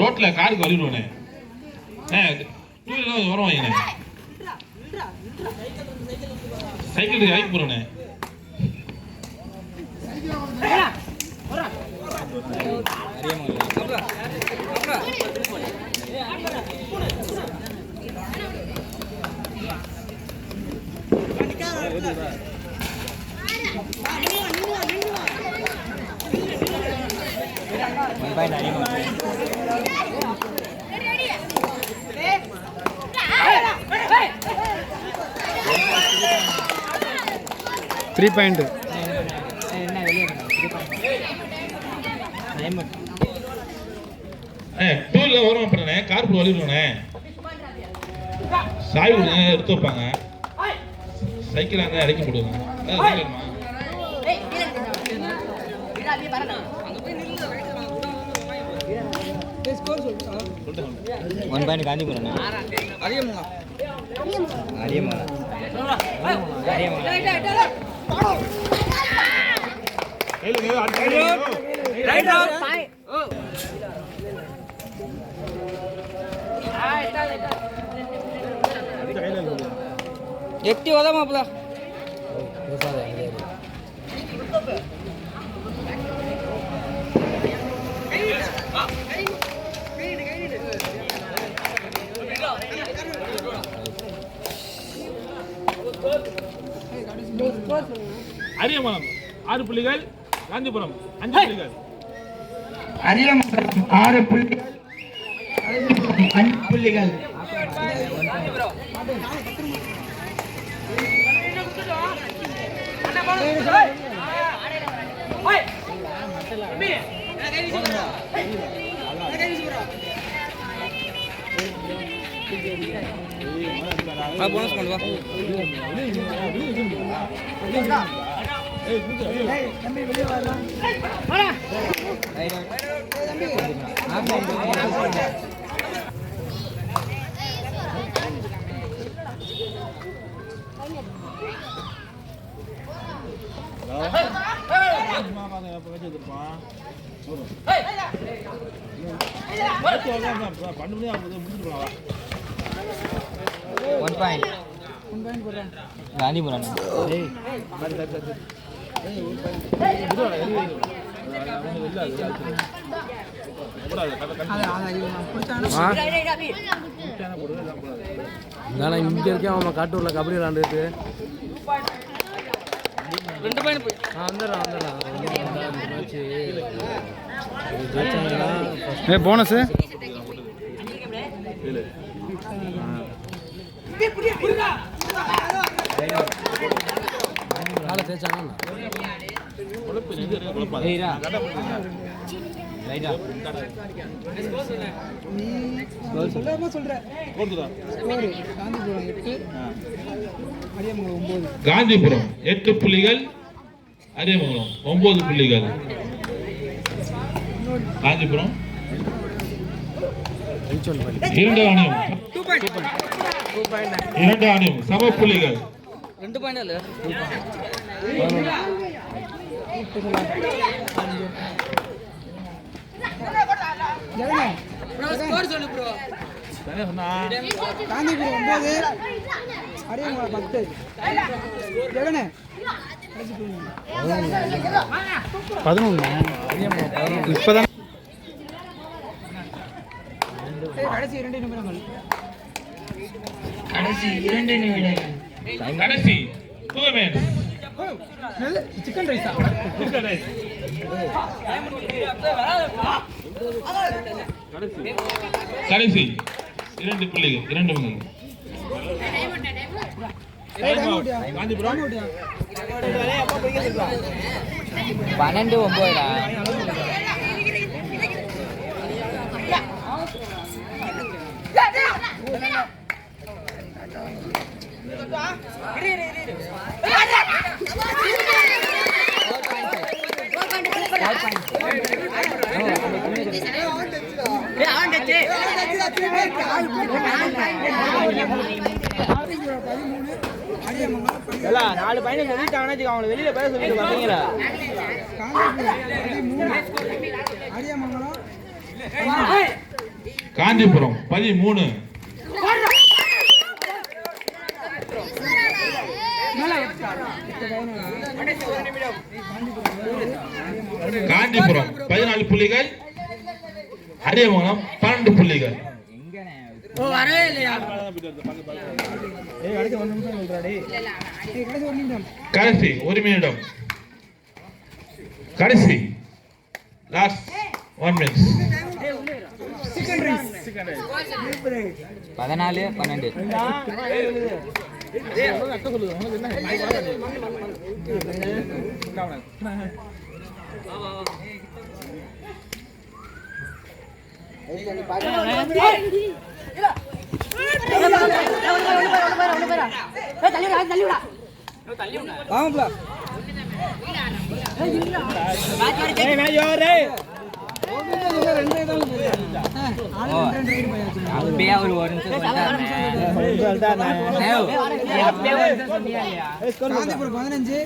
ரோட்ல காருக்கு வலிடுவானே வரும் வாங்க சைக்கிள் வாங்கி போறேனே Three point. டூல்ல வரும் பண்ணனே கார் வலிடுவானே சாய் எடுத்து வைப்பாங்க சைக்கிள் அங்கே இறக்கி போடுவாங்க ஒன் பாயிண்ட் காந்திபுரம் எட்டி உதமாப்ல அரியமங்கலம் 6 புள்ளிகள், காந்திபுரம் 5 புள்ளிகள். அரியமங்கலம் 6 புள்ளிகள், 5 புள்ளிகள். போனஸ் கொண்டு வா. தம்பி வெளியே வரலாம். One point. Gandhipuram. இங்க இருக்கேன் அவன் காட்டூர்ல கபடி விளாண்டுட்டு 2 பாயிண்ட் போய் போனஸ் காலை தேய்ச்சாங்க காந்திபுரம் 8 புள்ளிகள், அரியமங்கலம் 9 புள்ளிகள். காந்திபுரம் 2 ஆணையம் 2 ஆணையம் சம புள்ளிகள். 2 பாயிண்ட் இல்ல காந்திபுரம் 9, அரியமங்கலம் 10. ஜெகனே 11 இப்பதான் கடைசி 2 நிமிடங்கள். கடைசி 2 minutes. சிக்கன் ரைஸா? கடைசி 2 புள்ளிகள், 2 புள்ளிகள். காந்திபுரம் 12-9 4 பையன் சொல்லிட்டாங்கன்னு அவங்களை வெளியில பேச சொல்லிட்டு பாத்தீங்களா? காந்திபுரம் 13. காந்திபுரம் 14 புள்ளிகள், அரியமங்கலம் 12 புள்ளிகள். வரவே இல்லையா? கடைசி 1 நிமிடம். கடைசி லாஸ்ட் 1 minute. 14-12 அப்படியே ஒரு நிமிஷம் காந்திபுரம் 15